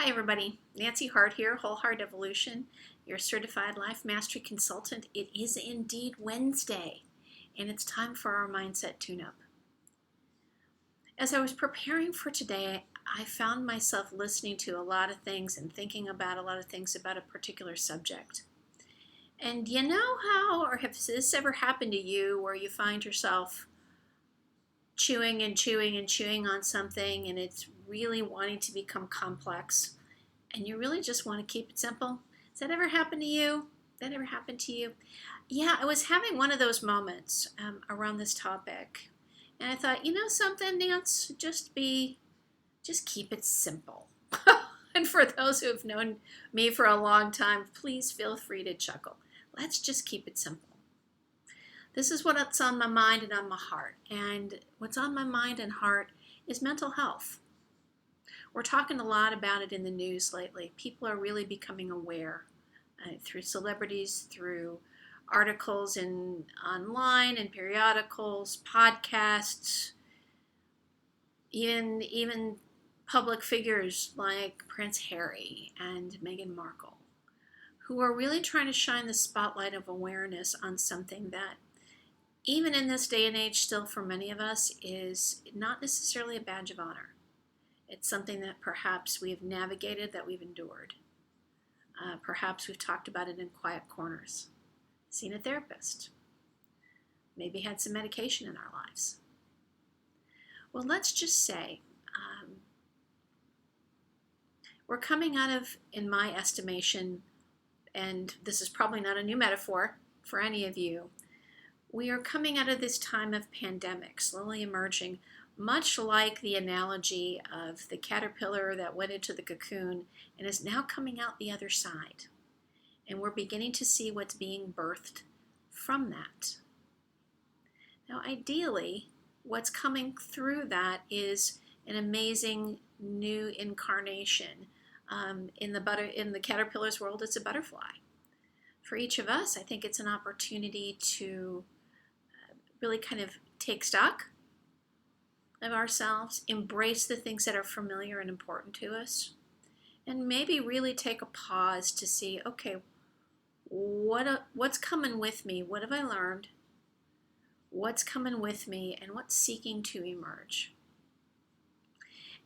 Hi everybody, Nancy Hart here, Whole Heart Evolution, your Certified Life Mastery Consultant. It is indeed Wednesday, and it's time for our Mindset Tune-Up. As I was preparing for today, I found myself listening to a lot of things and thinking about a lot of things about a particular subject. And you know how, or has this ever happened to you, where you find yourself chewing and chewing and chewing on something and it's really wanting to become complex and you really just want to keep it simple? Has that ever happened to you? Yeah, I was having one of those moments around this topic, and I thought, you know something, Nance, just keep it simple. And for those who have known me for a long time, please feel free to chuckle. Let's just keep it simple. This is what's on my mind and on my heart. And what's on my mind and heart is mental health. We're talking a lot about it in the news lately. People are really becoming aware through celebrities, through articles online and periodicals, podcasts, even public figures like Prince Harry and Meghan Markle, who are really trying to shine the spotlight of awareness on something that, even in this day and age, still for many of us, is not necessarily a badge of honor. It's something that perhaps we have navigated, that we've endured. Perhaps we've talked about it in quiet corners, seen a therapist, maybe had some medication in our lives. Well, let's just say we're coming out of, in my estimation, and this is probably not a new metaphor for any of you, we are coming out of this time of pandemic, slowly emerging, much like the analogy of the caterpillar that went into the cocoon and is now coming out the other side. And we're beginning to see what's being birthed from that. Now, ideally, what's coming through that is an amazing new incarnation. In the caterpillar's world, it's a butterfly. For each of us, I think it's an opportunity to really kind of take stock of ourselves, embrace the things that are familiar and important to us, and maybe really take a pause to see, okay, what's coming with me? What have I learned? What's coming with me, and what's seeking to emerge?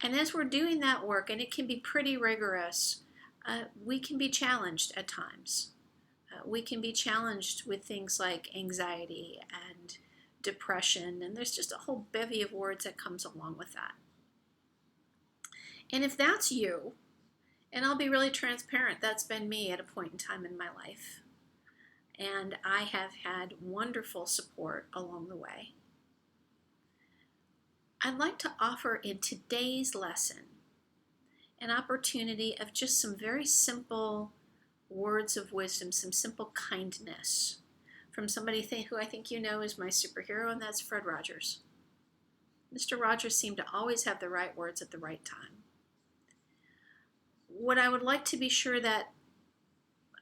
And as we're doing that work, and it can be pretty rigorous, we can be challenged at times. We can be challenged with things like anxiety and depression, and there's just a whole bevy of words that comes along with that. And if that's you, and I'll be really transparent, that's been me at a point in time in my life. And I have had wonderful support along the way. I'd like to offer in today's lesson an opportunity of just some very simple words of wisdom, some simple kindness from somebody who I think you know is my superhero, and that's Fred Rogers. Mr. Rogers seemed to always have the right words at the right time. What I would like to be sure that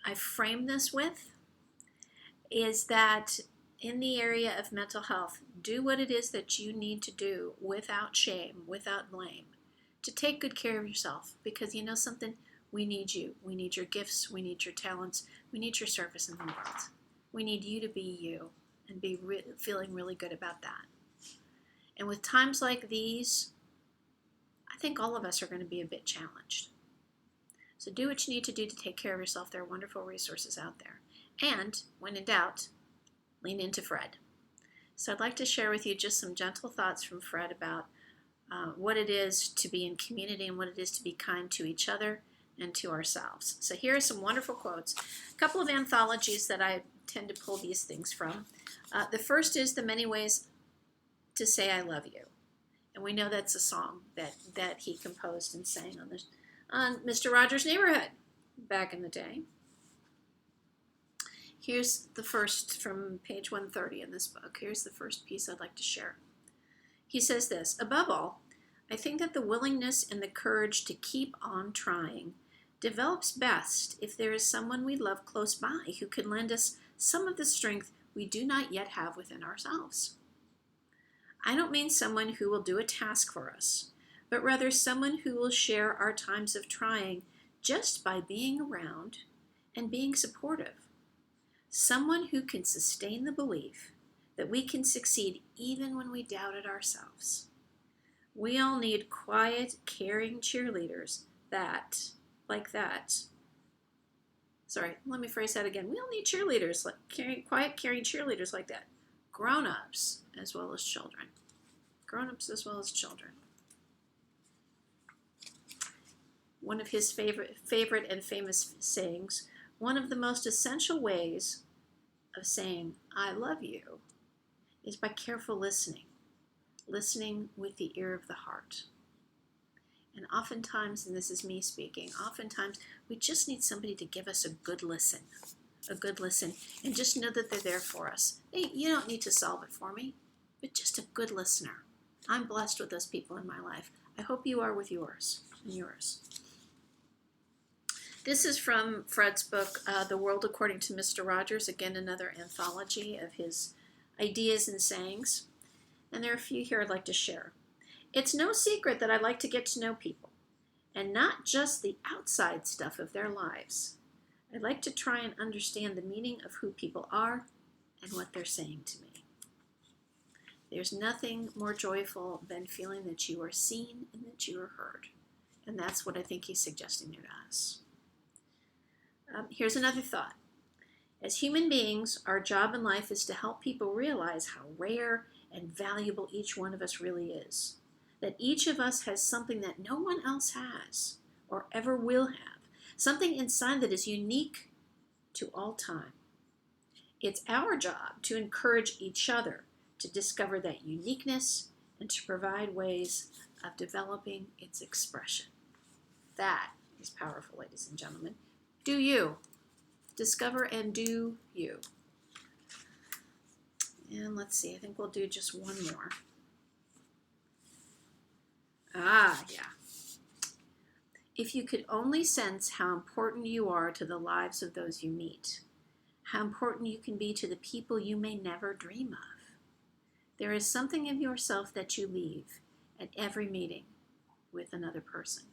I frame this with is that in the area of mental health, do what it is that you need to do without shame, without blame, to take good care of yourself. Because you know something? We need you. We need your gifts. We need your talents. We need your service in the world. We need you to be you and be feeling really good about that. And with times like these, I think all of us are going to be a bit challenged. So do what you need to do to take care of yourself. There are wonderful resources out there. And when in doubt, lean into Fred. So I'd like to share with you just some gentle thoughts from Fred about what it is to be in community and what it is to be kind to each other and to ourselves. So here are some wonderful quotes. A couple of anthologies that I tend to pull these things from. The first is The Many Ways to Say I Love You. And we know that's a song that he composed and sang on Mr. Rogers' Neighborhood back in the day. Here's the first from page 130 in this book. Here's the first piece I'd like to share. He says this: above all, I think that the willingness and the courage to keep on trying develops best if there is someone we love close by who can lend us some of the strength we do not yet have within ourselves. I don't mean someone who will do a task for us, but rather someone who will share our times of trying just by being around and being supportive. Someone who can sustain the belief that we can succeed even when we doubt it ourselves. We all need quiet, caring cheerleaders like that. Sorry, let me phrase that again. We all need cheerleaders, quiet, caring cheerleaders like that. Grown-ups as well as children. Grown-ups as well as children. One of his favorite and famous sayings, one of the most essential ways of saying, I love you, is by careful listening with the ear of the heart. And oftentimes, and this is me speaking, oftentimes we just need somebody to give us a good listen, and just know that they're there for us. Hey, you don't need to solve it for me, but just a good listener. I'm blessed with those people in my life. I hope you are with yours and yours. This is from Fred's book, The World According to Mr. Rogers, again, another anthology of his ideas and sayings. And there are a few here I'd like to share. It's no secret that I like to get to know people, and not just the outside stuff of their lives. I like to try and understand the meaning of who people are and what they're saying to me. There's nothing more joyful than feeling that you are seen and that you are heard. And that's what I think he's suggesting there to us. Here's another thought. As human beings, our job in life is to help people realize how rare and valuable each one of us really is. That each of us has something that no one else has or ever will have. Something inside that is unique to all time. It's our job to encourage each other to discover that uniqueness and to provide ways of developing its expression. That is powerful, ladies and gentlemen. Do you. Discover and do you. And let's see, I think we'll do just one more. Yeah. If you could only sense how important you are to the lives of those you meet, how important you can be to the people you may never dream of. There is something of yourself that you leave at every meeting with another person.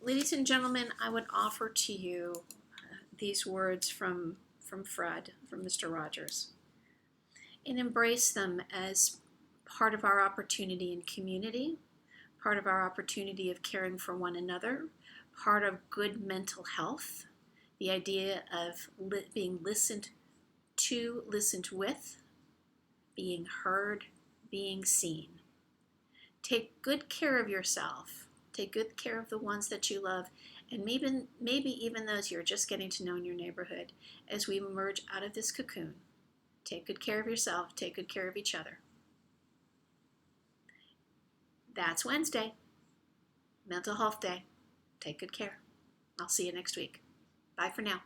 Ladies and gentlemen, I would offer to you these words from Fred, from Mr. Rogers, and embrace them as part of our opportunity in community, part of our opportunity of caring for one another, part of good mental health, the idea of being listened to, listened with, being heard, being seen. Take good care of yourself. Take good care of the ones that you love, and maybe even those you're just getting to know in your neighborhood as we emerge out of this cocoon. Take good care of yourself. Take good care of each other. That's Wednesday, Mental Health Day. Take good care. I'll see you next week. Bye for now.